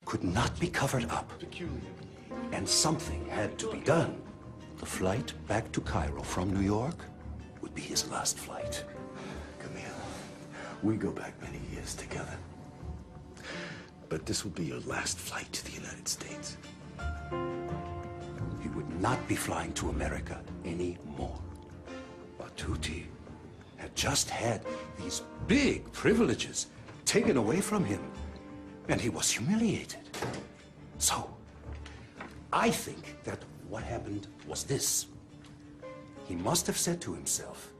could not be covered up. And something had to be done. The flight back to Cairo from New York would be his last flight. Camille, we go back many years together. But this will be your last flight to the United States. He would not be flying to America anymore. Batuti had just had these big privileges taken away from him, and he was humiliated. So, I think that what happened was this. He must have said to himself,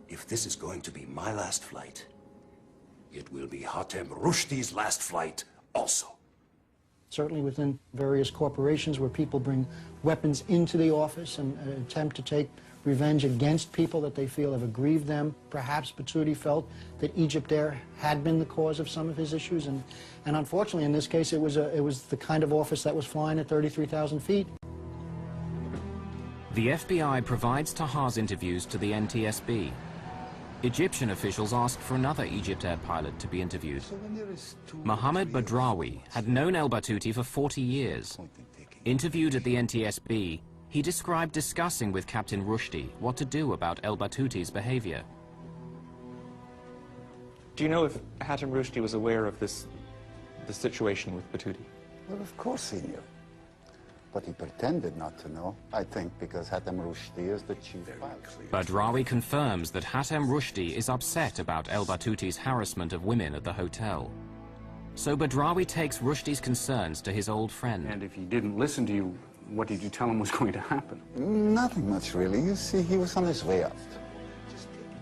if this is going to be my last flight, it will be Hatem Rushdi's last flight also. Certainly within various corporations where people bring weapons into the office and attempt to take revenge against people that they feel have aggrieved them. Perhaps Batuti felt that Egyptair had been the cause of some of his issues, and unfortunately in this case it was the kind of office that was flying at 33,000 feet. The FBI provides Tahar's interviews to the NTSB. Egyptian officials asked for another Egyptair pilot to be interviewed. Mohammed Badrawi had known El Batuti for 40 years. Interviewed at the NTSB, he described discussing with Captain Rushdie what to do about El Batuti's behavior. Do you know if Hatem Rushdie was aware of the situation with Batuti? Well, of course he knew. But he pretended not to know, I think, because Hatem Rushdie is the chief pilot. Badrawi confirms that Hatem Rushdie is upset about El Batuti's harassment of women at the hotel. So Badrawi takes Rushdie's concerns to his old friend. And if he didn't listen to you, what did you tell him was going to happen? Nothing much, really. You see, he was on his way out.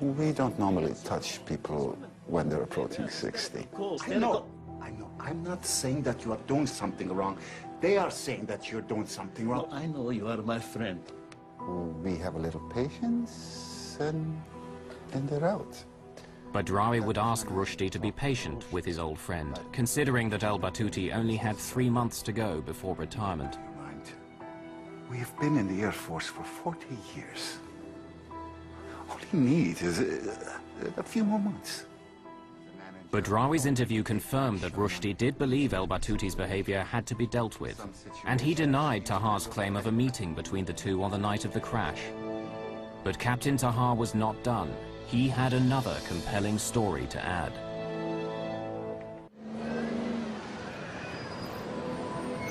We don't normally touch people when they're approaching 60. I know. I'm not saying that you are doing something wrong. They are saying that you're doing something wrong. I know you are my friend. We have a little patience, and they're out. Badrawi would ask Rushdie to be patient with his old friend, considering that El Batuti only had 3 months to go before retirement. We've been in the Air Force for 40 years. All he needs is a few more months. Badrawi's interview confirmed that Rushdie did believe El Batuti's behavior had to be dealt with, and he denied Tahar's claim of a meeting between the two on the night of the crash. But Captain Tahar was not done. He had another compelling story to add.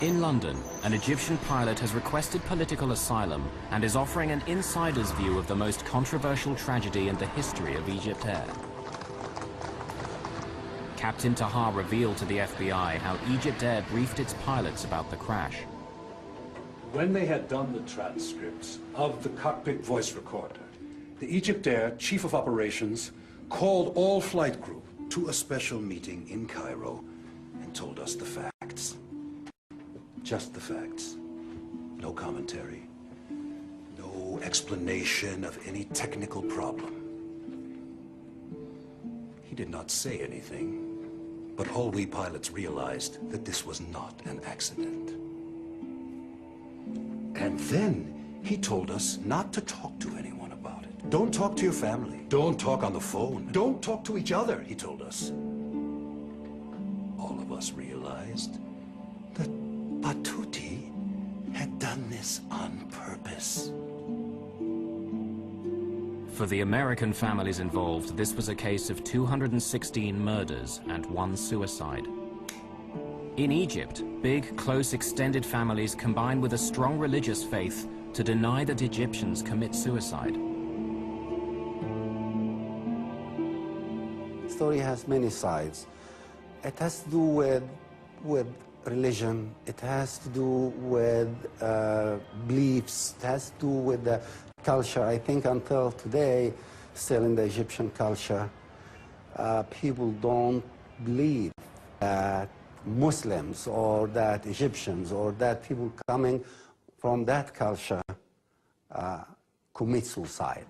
In London, an Egyptian pilot has requested political asylum and is offering an insider's view of the most controversial tragedy in the history of Egyptair. Captain Tahar revealed to the FBI how Egyptair briefed its pilots about the crash. When they had done the transcripts of the cockpit voice recorder, the Egyptair chief of operations called all flight group to a special meeting in Cairo and told us the facts. Just the facts. No commentary. No explanation of any technical problem. He did not say anything, but all we pilots realized that this was not an accident. And then he told us not to talk to anyone about it. Don't talk to your family. Don't talk on the phone. Don't talk to each other, he told us. All of us realized that Batuti had done this on purpose. For the American families involved, this was a case of 216 murders and 1 suicide. In Egypt, big, close, extended families combine with a strong religious faith to deny that Egyptians commit suicide. The story has many sides. It has to do with religion. It has to do with beliefs. It has to do with the culture. I think until today, still in the Egyptian culture, people don't believe that Muslims or that Egyptians or that people coming from that culture commit suicide.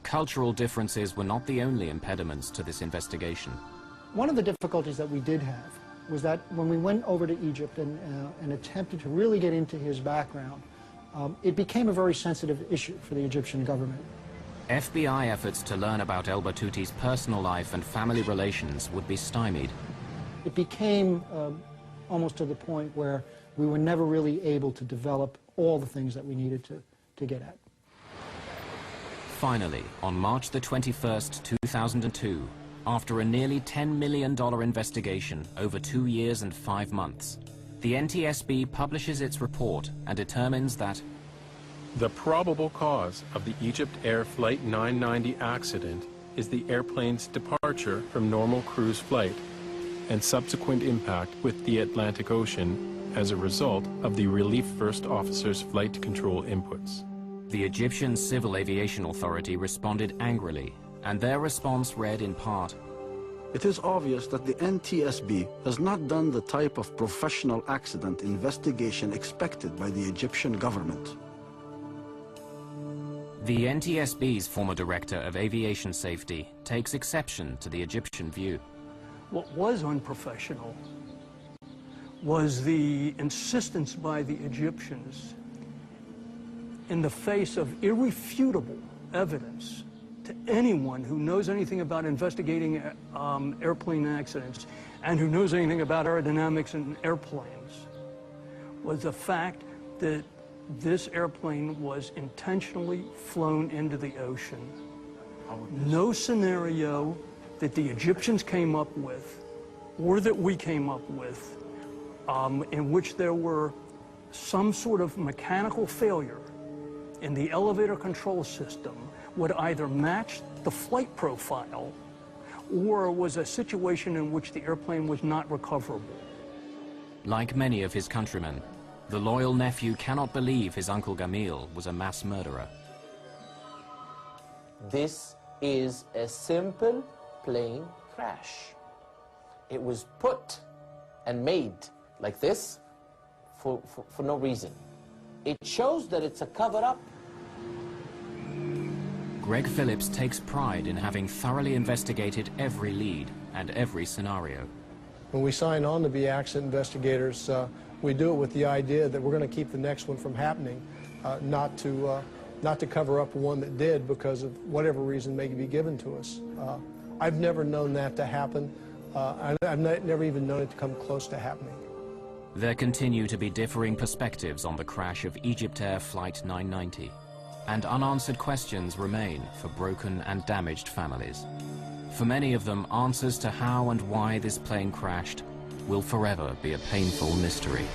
Cultural differences were not the only impediments to this investigation. One of the difficulties that we did have was that when we went over to Egypt and attempted to really get into his background, it became a very sensitive issue for the Egyptian government. FBI efforts to learn about El Batuti's personal life and family relations would be stymied. It became almost to the point where we were never really able to develop all the things that we needed to get at. Finally, on March the 21st, 2002, after a nearly $10 million investigation over 2 years and 5 months, the NTSB publishes its report and determines that the probable cause of the Egyptair Flight 990 accident is the airplane's departure from normal cruise flight and subsequent impact with the Atlantic Ocean as a result of the Relief First Officer's flight control inputs. the Egyptian Civil Aviation Authority responded angrily, and their response read in part, It is obvious that the NTSB has not done the type of professional accident investigation expected by the Egyptian government. The NTSB's former director of aviation safety takes exception to the Egyptian view. What was unprofessional was the insistence by the Egyptians, in the face of irrefutable evidence to anyone who knows anything about investigating airplane accidents and who knows anything about aerodynamics in airplanes, was the fact that this airplane was intentionally flown into the ocean. No scenario that the Egyptians came up with, or that we came up with, in which there were some sort of mechanical failure in the elevator control system would either match the flight profile or was a situation in which the airplane was not recoverable. Like many of his countrymen, the loyal nephew cannot believe his uncle Gamil was a mass murderer. This is a simple plane crash. It was put and made like this for no reason. It shows that it's a cover-up. Greg Phillips takes pride in having thoroughly investigated every lead and every scenario. When we sign on to be accident investigators, we do it with the idea that we're going to keep the next one from happening, not to cover up one that did because of whatever reason may be given to us. I've never known that to happen. I've never even known it to come close to happening. There continue to be differing perspectives on the crash of Egyptair Flight 990, and unanswered questions remain for broken and damaged families. For many of them, answers to how and why this plane crashed will forever be a painful mystery.